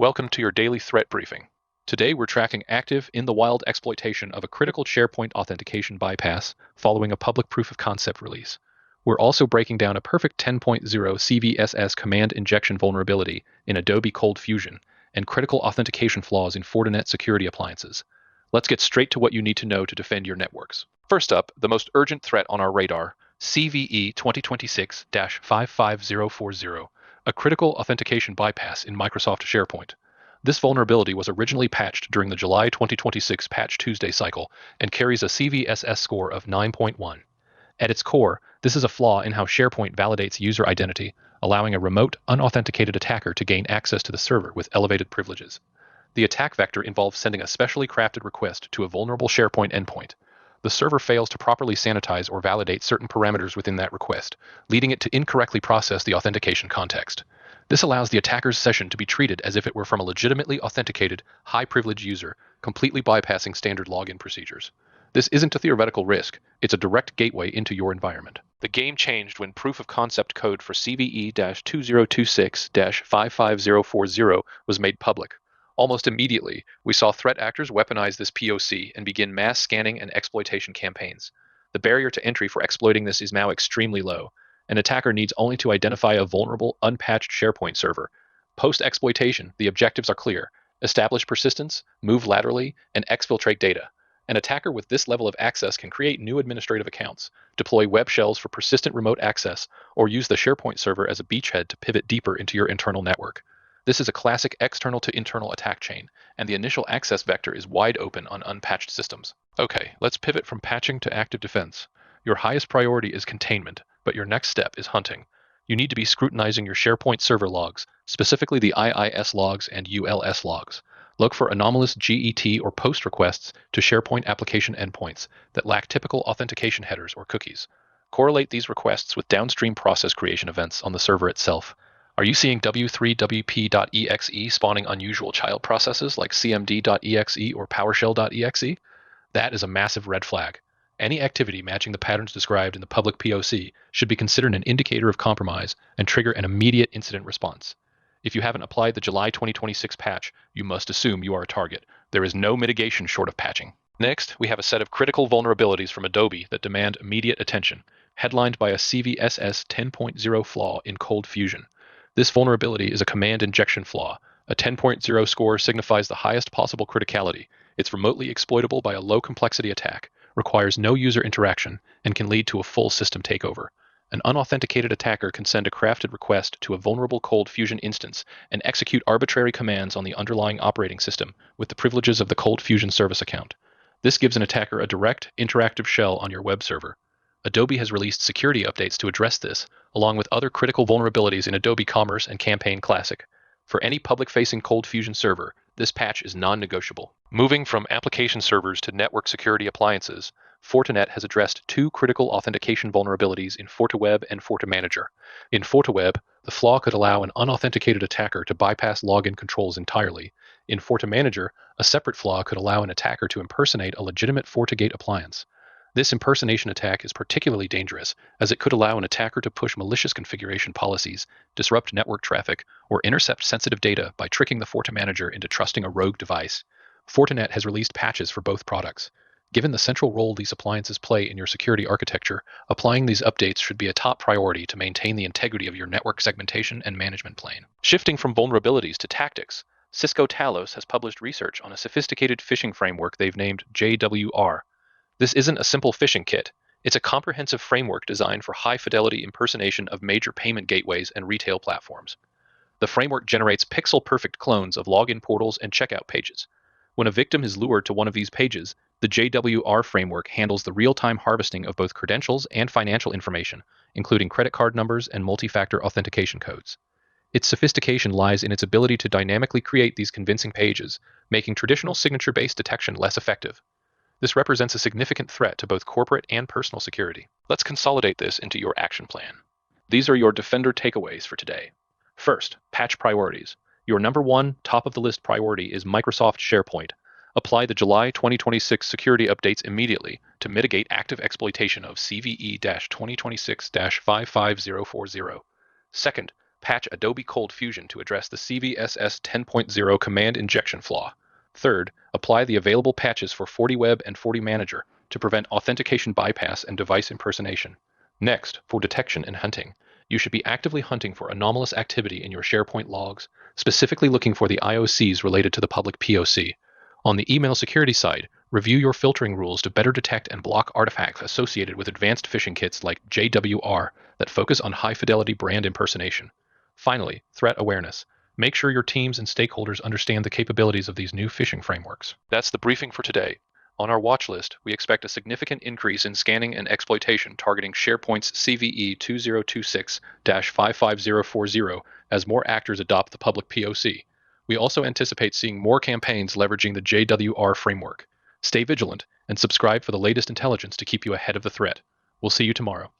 Welcome to your daily threat briefing. Today we're tracking active in-the-wild exploitation of a critical SharePoint authentication bypass following a public proof of concept release. We're also breaking down a perfect 10.0 CVSS command injection vulnerability in Adobe ColdFusion and critical authentication flaws in Fortinet security appliances. Let's get straight to what you need to know to defend your networks. First up, the most urgent threat on our radar, CVE-2026-55040. A critical authentication bypass in Microsoft SharePoint. This vulnerability was originally patched during the July 2026 Patch Tuesday cycle and carries a CVSS score of 9.1. At its core, this is a flaw in how SharePoint validates user identity, allowing a remote, unauthenticated attacker to gain access to the server with elevated privileges. The attack vector involves sending a specially crafted request to a vulnerable SharePoint endpoint. The server fails to properly sanitize or validate certain parameters within that request, leading it to incorrectly process the authentication context. This allows the attacker's session to be treated as if it were from a legitimately authenticated, high-privilege user, completely bypassing standard login procedures. This isn't a theoretical risk, it's a direct gateway into your environment. The game changed when proof of concept code for CVE-2026-55040 was made public. Almost immediately, we saw threat actors weaponize this POC and begin mass scanning and exploitation campaigns. The barrier to entry for exploiting this is now extremely low. An attacker needs only to identify a vulnerable, unpatched SharePoint server. Post-exploitation, the objectives are clear. Establish persistence, move laterally, and exfiltrate data. An attacker with this level of access can create new administrative accounts, deploy web shells for persistent remote access, or use the SharePoint server as a beachhead to pivot deeper into your internal network. This is a classic external to internal attack chain, and the initial access vector is wide open on unpatched systems. Okay, let's pivot from patching to active defense. Your highest priority is containment, but your next step is hunting. You need to be scrutinizing your SharePoint server logs, specifically the IIS logs and ULS logs. Look for anomalous GET or POST requests to SharePoint application endpoints that lack typical authentication headers or cookies. Correlate these requests with downstream process creation events on the server itself. Are you seeing w3wp.exe spawning unusual child processes like cmd.exe or PowerShell.exe? That is a massive red flag. Any activity matching the patterns described in the public POC should be considered an indicator of compromise and trigger an immediate incident response. If you haven't applied the July 2026 patch, you must assume you are a target. There is no mitigation short of patching. Next, we have a set of critical vulnerabilities from Adobe that demand immediate attention, headlined by a CVSS 10.0 flaw in ColdFusion. This vulnerability is a command injection flaw. A 10.0 score signifies the highest possible criticality. It's remotely exploitable by a low-complexity attack, requires no user interaction, and can lead to a full system takeover. An unauthenticated attacker can send a crafted request to a vulnerable ColdFusion instance and execute arbitrary commands on the underlying operating system with the privileges of the ColdFusion service account. This gives an attacker a direct, interactive shell on your web server. Adobe has released security updates to address this, along with other critical vulnerabilities in Adobe Commerce and Campaign Classic. For any public-facing ColdFusion server, this patch is non-negotiable. Moving from application servers to network security appliances, Fortinet has addressed two critical authentication vulnerabilities in FortiWeb and FortiManager. In FortiWeb, the flaw could allow an unauthenticated attacker to bypass login controls entirely. In FortiManager, a separate flaw could allow an attacker to impersonate a legitimate FortiGate appliance. This impersonation attack is particularly dangerous, as it could allow an attacker to push malicious configuration policies, disrupt network traffic, or intercept sensitive data by tricking the FortiManager into trusting a rogue device. Fortinet has released patches for both products. Given the central role these appliances play in your security architecture, applying these updates should be a top priority to maintain the integrity of your network segmentation and management plane. Shifting from vulnerabilities to tactics, Cisco Talos has published research on a sophisticated phishing framework they've named JWR. This isn't a simple phishing kit. It's a comprehensive framework designed for high-fidelity impersonation of major payment gateways and retail platforms. The framework generates pixel-perfect clones of login portals and checkout pages. When a victim is lured to one of these pages, the JWR framework handles the real-time harvesting of both credentials and financial information, including credit card numbers and multi-factor authentication codes. Its sophistication lies in its ability to dynamically create these convincing pages, making traditional signature-based detection less effective. This represents a significant threat to both corporate and personal security. Let's consolidate this into your action plan. These are your Defender takeaways for today. First, patch priorities. Your number one, top-of-the-list priority is Microsoft SharePoint. Apply the July 2026 security updates immediately to mitigate active exploitation of CVE-2026-55040. Second, Patch Adobe ColdFusion to address the CVSS 10.0 command injection flaw. Third, apply the available patches for FortiWeb and FortiManager to prevent authentication bypass and device impersonation. Next, for detection and hunting, you should be actively hunting for anomalous activity in your SharePoint logs, specifically looking for the IOCs related to the public POC. On the email security side, review your filtering rules to better detect and block artifacts associated with advanced phishing kits like JWR that focus on high-fidelity brand impersonation. Finally, threat awareness. Make sure your teams and stakeholders understand the capabilities of these new phishing frameworks. That's the briefing for today. On our watch list, we expect a significant increase in scanning and exploitation targeting SharePoint's CVE-2026-55040 as more actors adopt the public POC. We also anticipate seeing more campaigns leveraging the JWR framework. Stay vigilant and subscribe for the latest intelligence to keep you ahead of the threat. We'll see you tomorrow.